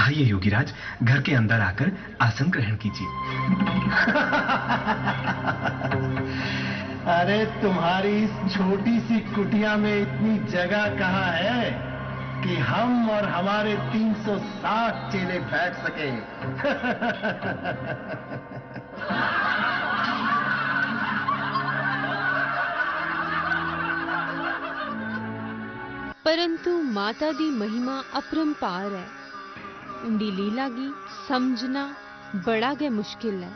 आइए योगीराज, घर के अंदर आकर आसन ग्रहण कीजिए। अरे तुम्हारी इस छोटी सी कुटिया में इतनी जगह कहाँ है कि हम और हमारे 360 चेले बैठ सके। परंतु माता दी महिमा अपरंपार है। उनकी लीला गी समझना बड़ा गै मुश्किल है।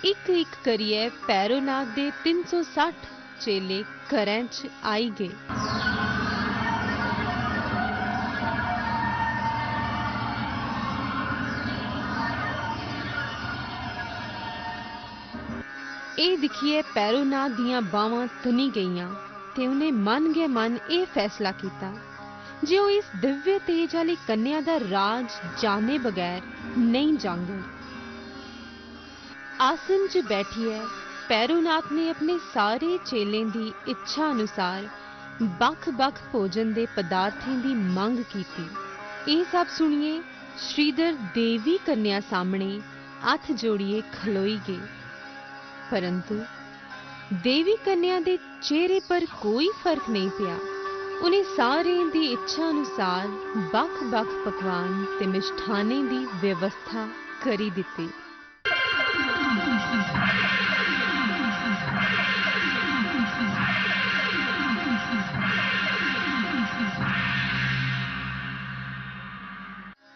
एक एक करिए भैरोनाथ दे 360 चेले घरें च आई गए। ये दिखिए भैरोनाथ दियां बावां तनी गईयां ते उन्हें मन गै मन ये फैसला किया जे वो इस दिव्य तेज वाली कन्या दा राज जाने बगैर नहीं जांगन। आसन च बैठिए भैरोनाथ ने अपने सारे चेलें दी इच्छा अनुसार बख-बख भोजन दे पदार्थें दी मंग कीती। ये सब सुनिए श्रीधर देवी कन्या सामने हथ जोड़िए खलोई गए, परंतु देवी कन्या दे चेहरे पर कोई फर्क नहीं पिया। उन्हें सारे दी इच्छा अनुसार बख-बख पकवान ते मिष्ठाने दी व्यवस्था करी दिती।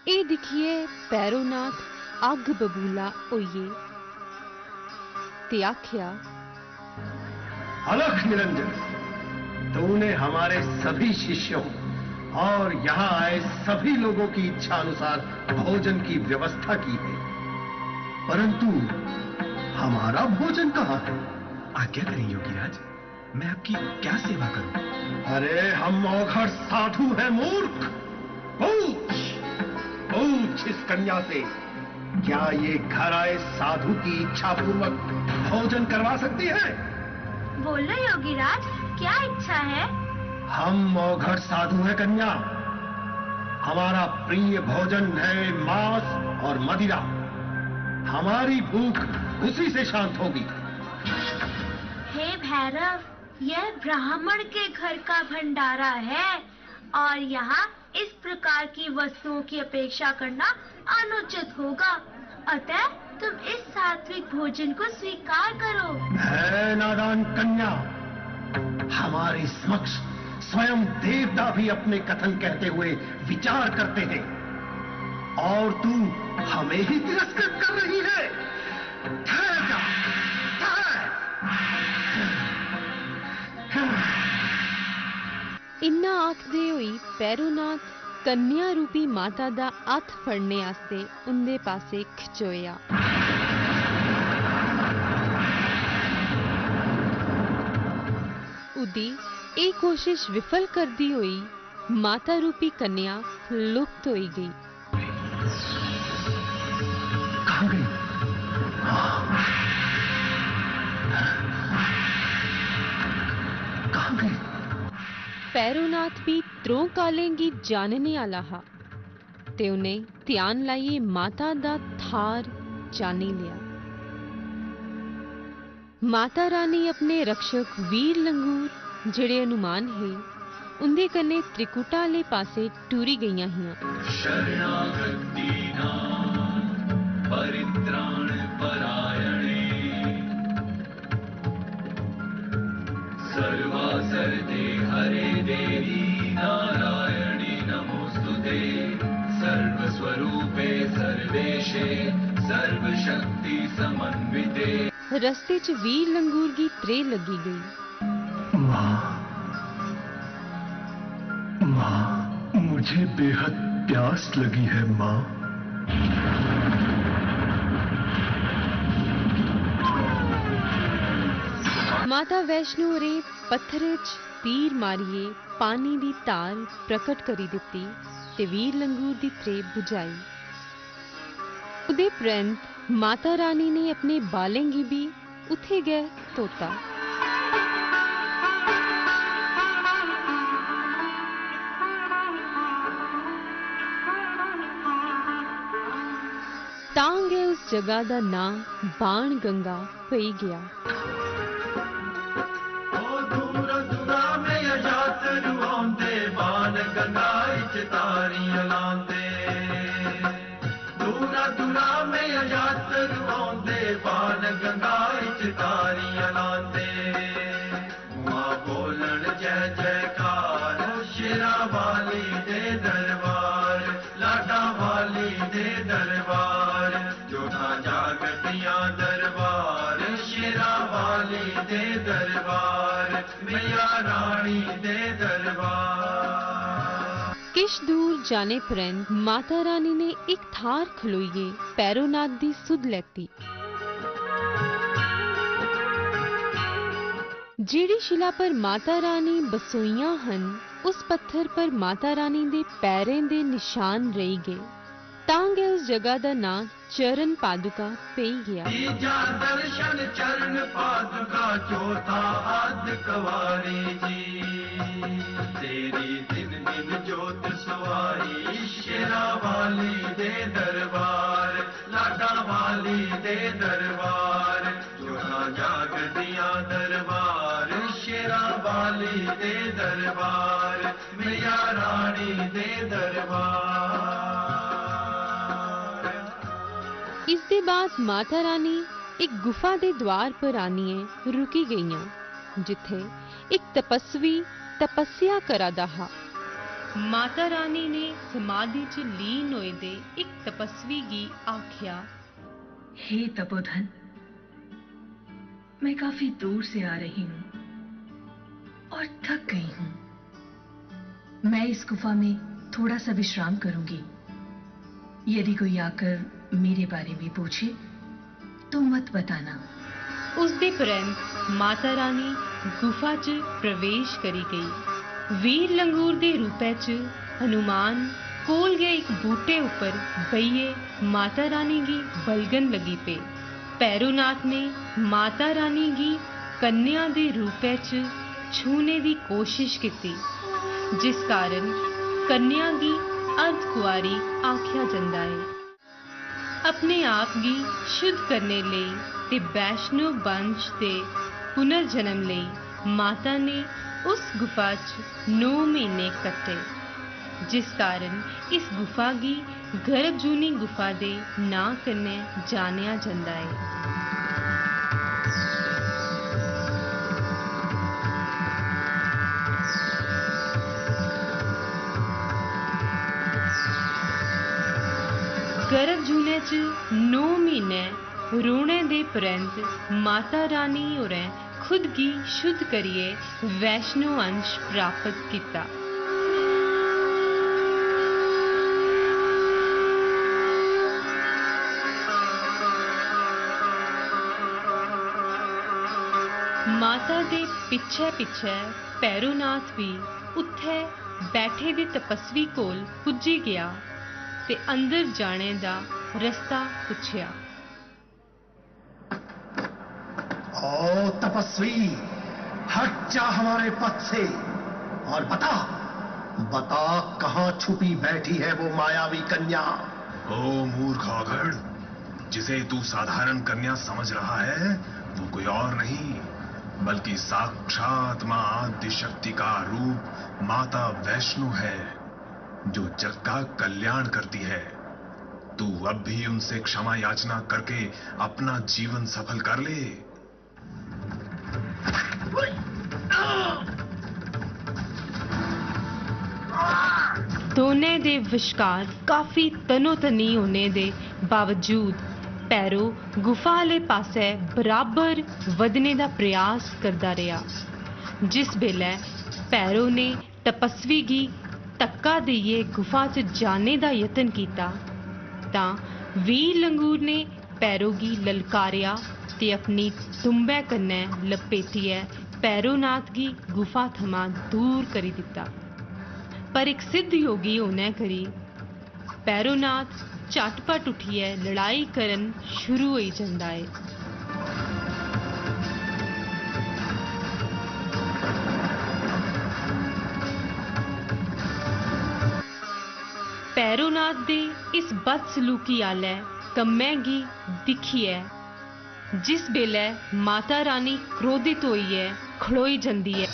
ए दिखिए भैरोनाथ अग बबूला होइए ते आख्या, अलख निरंजन, तूने हमारे सभी शिष्यों और यहाँ आए सभी लोगों की इच्छा अनुसार भोजन की व्यवस्था की है, परंतु हमारा भोजन कहाँ है? आज्ञा करें योगीराज, मैं आपकी क्या सेवा करूं? अरे हम औघड़ साधु हैं मूर्ख। पूछ पूछ इस कन्या से, क्या ये घर आए साधु की इच्छा पूर्वक भोजन करवा सकती है? बोलो योगीराज, क्या इच्छा है? हम औघड़ साधु हैं कन्या, हमारा प्रिय भोजन है मांस और मदिरा। हमारी भूख उसी से शांत होगी। हे भैरव, यह ब्राह्मण के घर का भंडारा है और यहाँ इस प्रकार की वस्तुओं की अपेक्षा करना अनुचित होगा। अतः तुम इस सात्विक भोजन को स्वीकार करो। है नादान कन्या, हमारे समक्ष स्वयं देवता भी अपने कथन कहते हुए विचार करते हैं और तू हमें ही तिरस्कृत कर रही है। ठहर जा, इन्ना आखदे हुई भैरोनाथ कन्या रूपी माता दा हथ फड़ने आस्ते उनदे पासे खिचोया। उदी एक कोशिश विफल करदी हुई माता रूपी कन्या लुप्त होई गई। कहाँ गई? कहाँ गई? भैरोनाथ भी त्रों कालेंगी जानने आला हा ते उन्हें ध्यान लाइए माता दा थार जानी लिया। माता रानी अपने रक्षक वीर लंगूर जेड़े अनुमान है उनदे कन्ने त्रिकुटा आले पासे टूरी गईयां हियां। शरणागत दीनां परित्राण परायणे सर्वासरते हरे देवी नारायणी नमोस्तुते सर्वस्वरूपे सर्वेशे सर्वशक्ति समन्विते। रस्ते च वीर लंगूर की त्रे लगी गई। माँ, मुझे बेहद प्यास लगी है माँ। माता वैष्णो रे पत्थरे च तीर मारिए पानी दी तार प्रकट करी दिती ते वीर लंगूर दी त्रे बुझाई। उदे परंत माता रानी ने अपने बालें गी भी उथे गए तोता। ਤਾਂ ਗਏ ਉਸ ਜਗ੍ਹਾ ਦਾ ਨਾਂ ਬਾਣ ਗੰਗਾ ਪਈ ਗਿਆ। ओ दूर दूरा में यात्रु आंदे बाण गंगा इच तारियां लांदे दूरा दूरा में यात्रु आंदे बाण गंगा इच तारियां लांदे मां बोलन जय जयकार शेरा वाली दे दरबार लाडा वाली दे दरबार जोधा जागतियां दरबार शेरा वाली दे दरबार मैया रानी दे दरबार। किश दूर जाने परंत माता रानी ने एक थार खलोईए पैरोनाथ दी सुध लैती। ਜਿਹੜੀ शिला पर माता रानी बसोईयां हन उस पत्थर पर माता रानी दे पैरें दे निशान रही गए। ਤਾਂ ਗਏ उस जगह ਦਾ ਨਾਂ चरण पादुका पई गया। तीजा दर्शन चरण पादुका चौथा आद कवारी जी तेरी दिन दिन जोत सवारी शेरा वाली दे दरबार लाडा वाली दे दरबार जोधा जागतियां दरबार शेरा वाली दे दरबार मैया रानी दे दरबार। इस दे बाद माता रानी एक गुफा दे द्वार पर आनिए रुकी गईयां जिथे एक तपस्वी तपस्या करादा हा। माता रानी ने समाधि च लीन होए दे एक तपस्वी गी आख्या, हे तपोधन, मैं काफी दूर से आ रही हूं और थक गई हूं। मैं इस गुफा में थोड़ा सा विश्राम करूंगी। यदि कोई आकर मेरे बारे में पूछे तो मत बताना। उस दे परंत माता रानी गुफा च प्रवेश करी गई। वीर लंगूर दे रूपे च हनुमान कोल गए एक बूटे ऊपर बइये माता रानी गी बलगन लगी पे। पैरोनाथ ने माता रानी गी कन्या दे रूपे च छूने दी कोशिश की जिस कारण कन्या गी अर्ध कुआरी आख्या जंदा है। अपने आप गी शुद्ध करने लई ते वैष्णव वंश दे पुनर्जन्म लई माता ने उस गुफा च 9 महीने कट्टे जिस कारण इस गुफा गी गर्भजूनी गुफा दे नां कन्नै जानिया जंदा है। गर्भ जूने च 9 महीने रोने दे परंत माता रानी होरें खुद गी शुद्ध करिए वैष्णव अंश प्राप्त किया। माता दे पिछे पिछे पैरोनाथ भी उत्थे बैठे दे तपस्वी कोल पुजी गया ते अंदर जाने दा रास्ता पूछया। ओ तपस्वी, हट जा हमारे पथ से और बता बता कहां छुपी बैठी है वो मायावी कन्या। ओ मूर्खागढ़, जिसे तू साधारण कन्या समझ रहा है वो कोई और नहीं बल्कि साक्षात मां आद्य शक्ति का रूप माता वैष्णो है जो जग का कल्याण करती है। तू अब भी उनसे क्षमा याचना करके अपना जीवन सफल कर ले। दोने दे विश्कार काफी तनोतनी होने दे बावजूद पैरो गुफा वाले पासे बराबर वधने दा प्रयास करदा रहा। जिस बेले पैरो ने तपस्वी गी धक्का देइए गुफा च जाने दा यतन किया तां वीर लंगूर ने पैरो गी ललकारिया ते अपनी तुम्बे कन्नै लपेटिए पैरोनाथ गी गुफा थमां दूर करी दिता। पर एक सिद्ध योगी होने करी पैरोनाथ झटपट उठिए लड़ाई करन शुरू होई जंदा है। पैरोनाथ दे इस बदसलूकी आले कम्मेगी दिखी है। जिस बेले माता रानी क्रोधित होई है, खड़ोई जंदी है।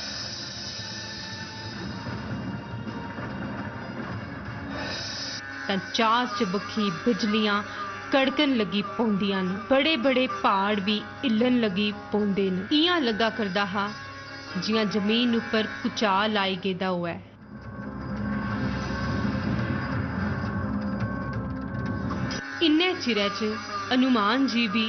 तां चार चबक्खी बिजलियां कड़कन लगी पौंदियां ने, बड़े बड़े पहाड़ भी हिलन लगी पौंदे ने। इयां लगा करदा हा जियां जमीन उपर भूचाल आई गेदा होऐ। इन्ने चिरै च हनुमान जी भी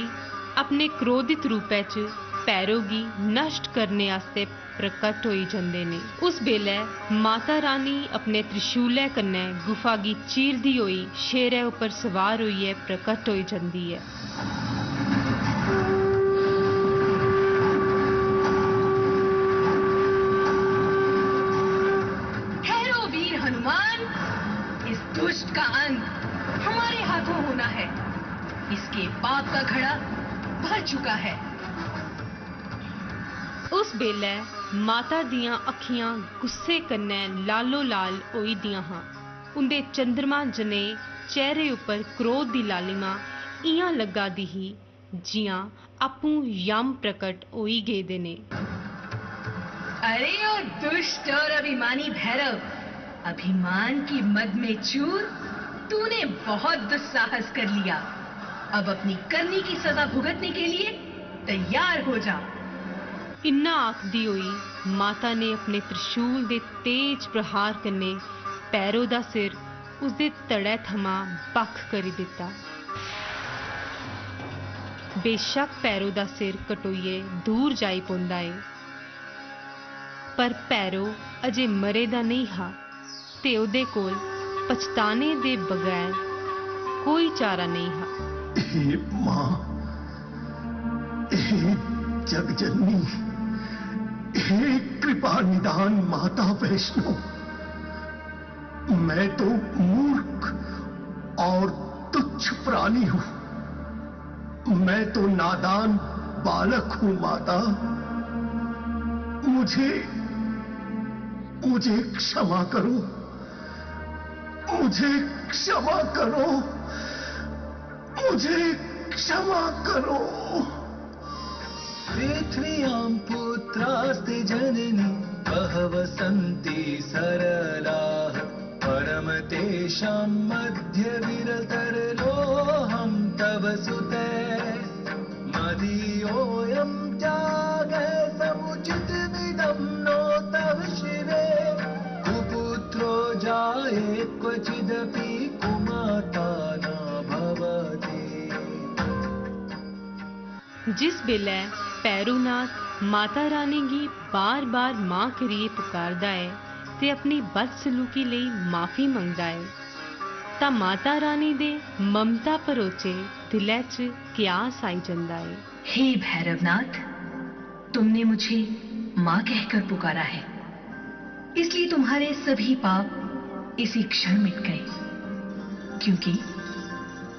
अपने क्रोधित रूपै च भैरो गी नष्ट करने आस्ते प्रकट होई जंदे ने। उस बेले माता रानी अपने त्रिशूलै कन्नै गुफा गी चीरदी होई शेरै उपर सवार होइयै प्रकट होई जंदी है। ठहरो वीर हनुमान, इस दुष्ट का अंत हमारे हाथों होना है। इसके पाप का घड़ा भर चुका है। उस बेले माता दियां अखियां गुस्से कन्नै लालो लाल होई दियां हां। उंदे चंद्रमा जने चेहरे उपर क्रोध दी लालिमा इयां लगा दी ही जियां आपूं यम प्रकट होई गेदे ने। अरे ओ दुष्ट और अभिमानी भैरव, अभिमान की मद में चूर तूने बहुत दुस्साहस कर लिया। अब अपनी करनी की सजा भुगतने के लिए तैयार हो जा। इन्ना आखदी होई माता ने अपने त्रिशूल दे तेज प्रहार कन्ने भैरो दा सिर उसदे धड़े थमां बक्ख करी दिता। बेशक भैरो दा सिर कटोइये दूर जाई पौंदा है, पर भैरो अजे मरे दा नहीं हा ते ओदे कोल पछताने दे बगैर कोई चारा नहीं हा। हे मां, हे जगजननी, हे कृपा निदान माता वैष्णो, मैं तो मूर्ख और तुच्छ प्राणी हूं। मैं तो नादान बालक हूं माता। मुझे क्षमा करो, मुझे क्षमा करो, मुझे क्षमा करो। पृथ्व्यां पुत्रास्ते जननी बहवः सन्ति सरलाः परम तेषां मध्ये विरतरलोऽहं तव सुते मदीयोऽयं त्यागः समुचितमिदं नो तव शिवे कुपुत्रो जाये क्वचिदपि कुमाता न भवति। जिस बेले भैरोनाथ माता रानी गी बार बार मां करिए पुकारदा है ते अपनी बदसलूकी लई माफी मंगदा है, तां माता रानी दे ममता भरोचे दिलै च क्यास आई जंदा है। हे भैरवनाथ, तुमने मुझे मां कहकर पुकारा है, इसलिए तुम्हारे सभी पाप इसी क्षण मिट गए, क्योंकि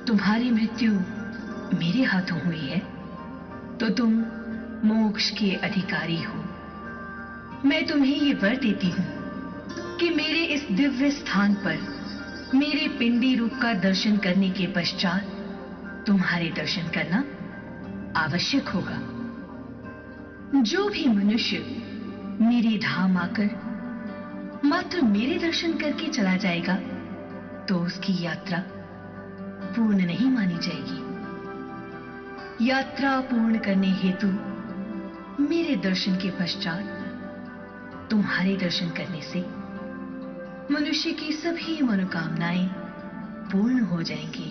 तुम्हारी मृत्यु मेरे हाथों हुई है तो तुम मोक्ष के अधिकारी हो। मैं तुम्हें ये वर देती हूं कि मेरे इस दिव्य स्थान पर मेरे पिंडी रूप का दर्शन करने के पश्चात तुम्हारे दर्शन करना आवश्यक होगा। जो भी मनुष्य मेरी धाम आकर मात्र मेरे दर्शन करके चला जाएगा तो उसकी यात्रा पूर्ण नहीं मानी जाएगी। यात्रा पूर्ण करने हेतु मेरे दर्शन के पश्चात तुम्हारे दर्शन करने से मनुष्य की सभी मनोकामनाएं पूर्ण हो जाएंगी।